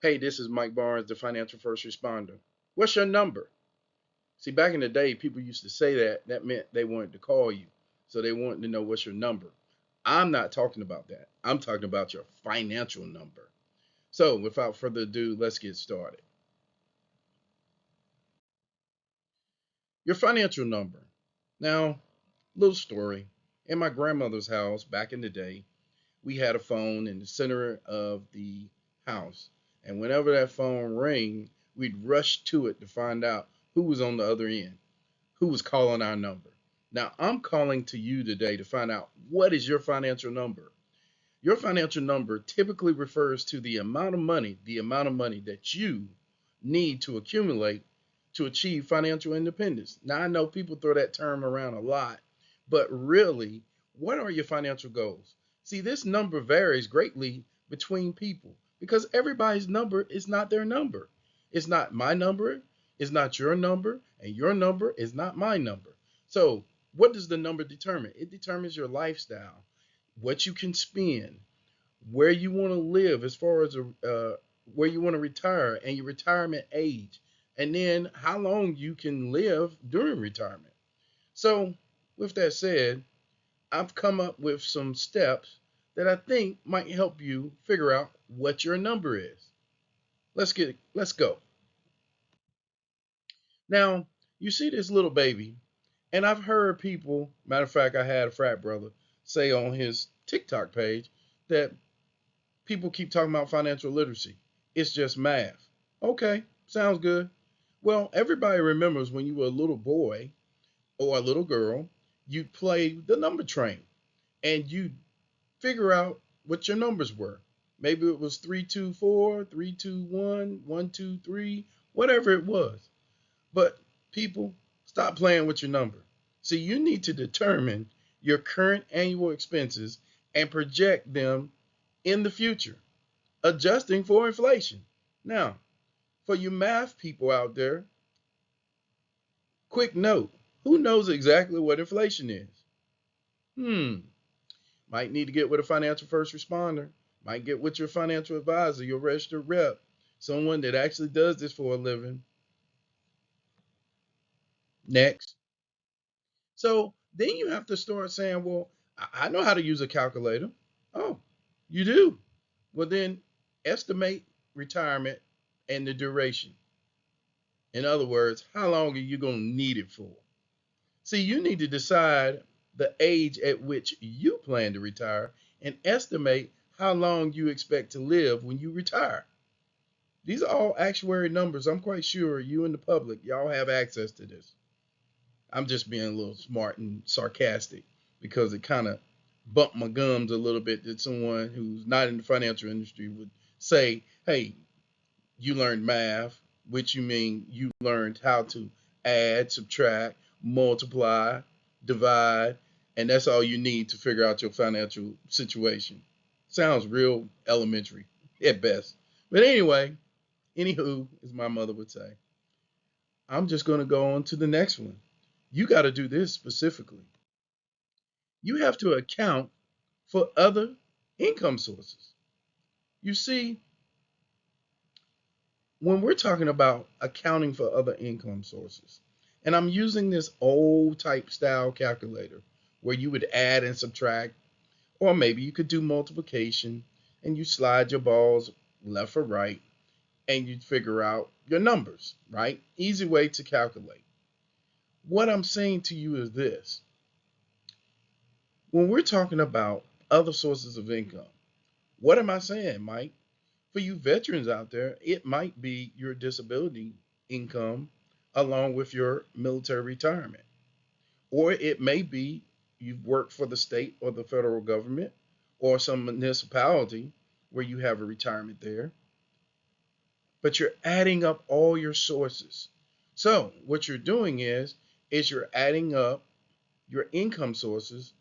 Hey, this is Mike Barnes, the financial first responder. What's your number? See, back in the day, people used to say that. That meant they wanted to call you. So they wanted to know what's your number. I'm not talking about that. I'm talking about your financial number. So without further ado, let's get started. Your financial number. Now, little story. In my grandmother's house back in the day, we had a phone in the center of the house. And whenever that phone rang, we'd rush to it to find out who was on the other end, who was calling our number. Now, I'm calling to you today to find out what is your financial number. Your financial number typically refers to the amount of money that you need to accumulate to achieve financial independence. Now, I know people throw that term around a lot, but really, what are your financial goals? See, this number varies greatly between people because everybody's number is not their number. It's not my number, it's not your number is not my number. So, what does the number determine? It determines your lifestyle, what you can spend, where you want to live as far as where you want to retire and your retirement age, and then how long you can live during retirement. So, with that said, I've come up with some steps that I think might help you figure out what your number is. Let's go. Now, you see this little baby, and I've heard people, matter of fact, I had a frat brother say on his TikTok page that people keep talking about financial literacy. It's just math. Okay, sounds good. Well, everybody remembers when you were a little boy or a little girl, you'd play the number train and you'd figure out what your numbers were. Maybe it was 324, 321, 123, whatever it was. But people, stop playing with your number. See, you need to determine your current annual expenses and project them in the future, adjusting for inflation. Now, for you math people out there, quick note, who knows exactly what inflation is? Hmm, might need to get with a financial first responder, might get with your financial advisor, your registered rep, someone that actually does this for a living. Next. So then you have to start saying, well, I know how to use a calculator. Oh, you do? Well, then estimate retirement and the duration. In other words, how long are you going to need it for? See, you need to decide the age at which you plan to retire and estimate how long you expect to live when you retire. These are all actuary numbers. I'm quite sure you and the public, y'all have access to this. I'm just being a little smart and sarcastic because it kind of bumped my gums a little bit that someone who's not in the financial industry would say, hey, you learned math, which you mean you learned how to add, subtract, multiply, divide, and that's all you need to figure out your financial situation. Sounds real elementary at best. But anyway, anywho, as my mother would say, I'm just going to go on to the next one. You got to do this specifically. You have to account for other income sources. You see, when we're talking about accounting for other income sources, and I'm using this old type style calculator where you would add and subtract, or maybe you could do multiplication and you slide your balls left or right and you figure out your numbers, right? Easy way to calculate. What I'm saying to you is this: when we're talking about other sources of income, what am I saying, Mike? For you veterans out there, it might be your disability income along with your military retirement. Or it may be you've worked for the state or the federal government or some municipality where you have a retirement there, but you're adding up all your sources. So what you're doing is you're adding up your income sources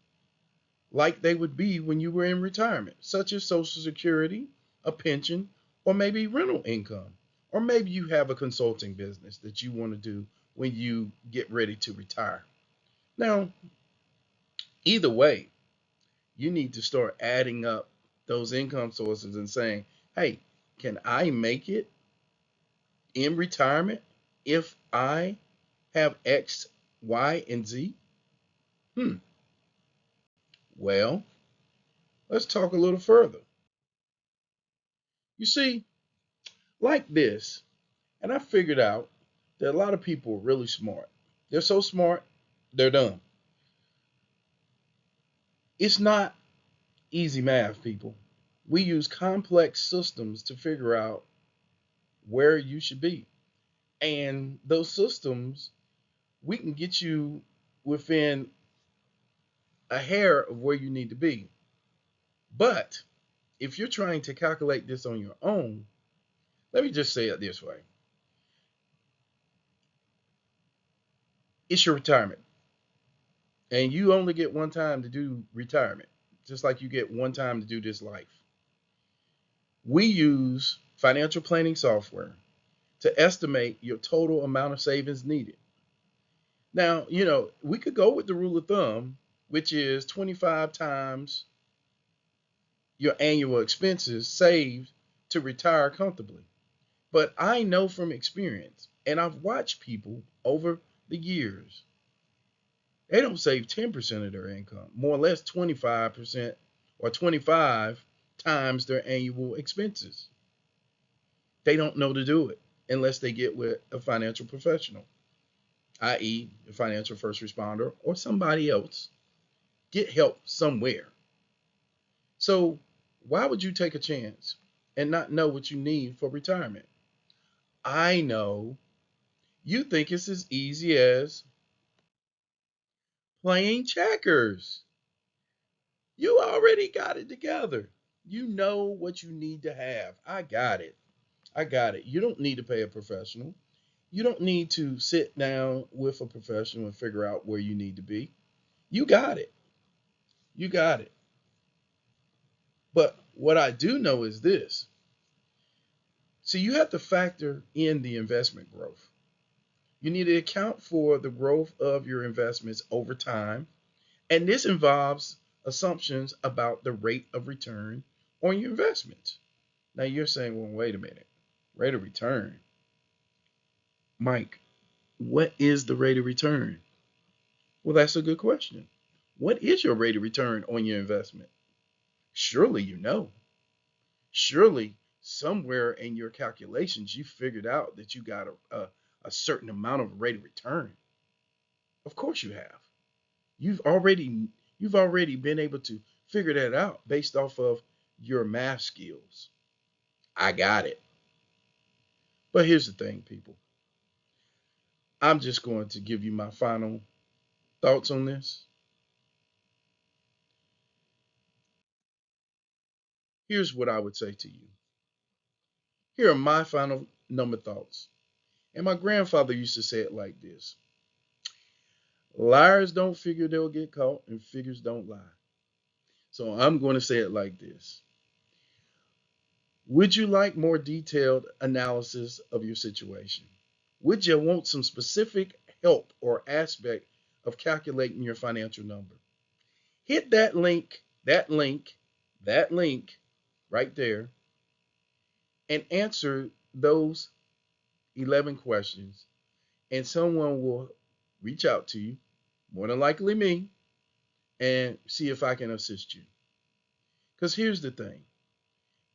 like they would be when you were in retirement, such as Social Security, a pension, or maybe rental income. Or maybe you have a consulting business that you want to do when you get ready to retire. Now, either way, you need to start adding up those income sources and saying, hey, can I make it in retirement if I have X, Y, and Z? Hmm. Well, let's talk a little further. You see, like this, and I figured out that a lot of people are really smart. They're so smart, they're dumb. It's not easy math, people. We use complex systems to figure out where you should be. And those systems, we can get you within a hair of where you need to be. But if you're trying to calculate this on your own, let me just say it this way: it's your retirement. And you only get one time to do retirement, just like you get one time to do this life. We use financial planning software to estimate your total amount of savings needed. Now, we could go with the rule of thumb, which is 25 times your annual expenses saved to retire comfortably. But I know from experience, and I've watched people over the years, they don't save 10% of their income, more or less 25% or 25 times their annual expenses. They don't know to do it unless they get with a financial professional, i.e., a financial first responder or somebody else. Get help somewhere. So, why would you take a chance and not know what you need for retirement? I know you think it's as easy as playing checkers. You already got it together. You know what you need to have. I got it. I got it. You don't need to pay a professional. You don't need to sit down with a professional and figure out where you need to be. You got it. You got it. But what I do know is this. So you have to factor in the investment growth. You need to account for the growth of your investments over time. And this involves assumptions about the rate of return on your investments. Now you're saying, well, wait a minute. Rate of return. Mike, what is the rate of return? Well, that's a good question. What is your rate of return on your investment? Surely you know. Surely somewhere in your calculations you figured out that you got a certain amount of rate of return. Of course you have. You've already you've already been able to figure that out based off of your math skills. I got it. But here's the thing, people. I'm just going to give you my final thoughts on this. Here's what I would say to you. Here are my final number thoughts. And my grandfather used to say it like this: liars don't figure they'll get caught, and figures don't lie. So I'm going to say it like this: would you like more detailed analysis of your situation? Would you want some specific help or aspect of calculating your financial number? Hit that link right there and answer those 11 questions, and someone will reach out to you, more than likely me, and see if I can assist you. Because here's the thing: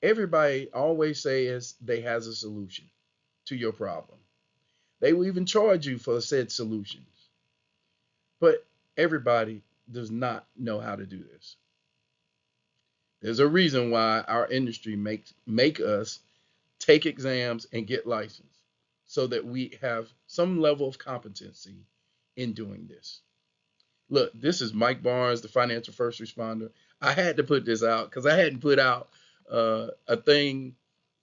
everybody always says they has a solution to your problem. They will even charge you for said solutions. But everybody does not know how to do this. There's a reason why our industry make us take exams and get licensed so that we have some level of competency in doing this. Look, this is Mike Barnes, the financial first responder. I had to put this out because I hadn't put out a thing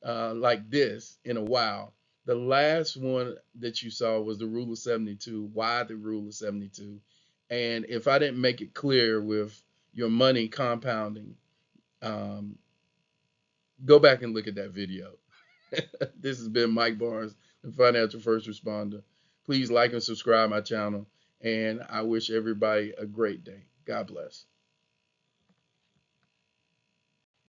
like this in a while. The last one that you saw was the rule of 72. Why the rule of 72? And if I didn't make it clear with your money compounding, um, go back and look at that video. This has been Mike Barnes, the financial first responder. Please like and subscribe my channel, and I wish everybody a great day. God bless.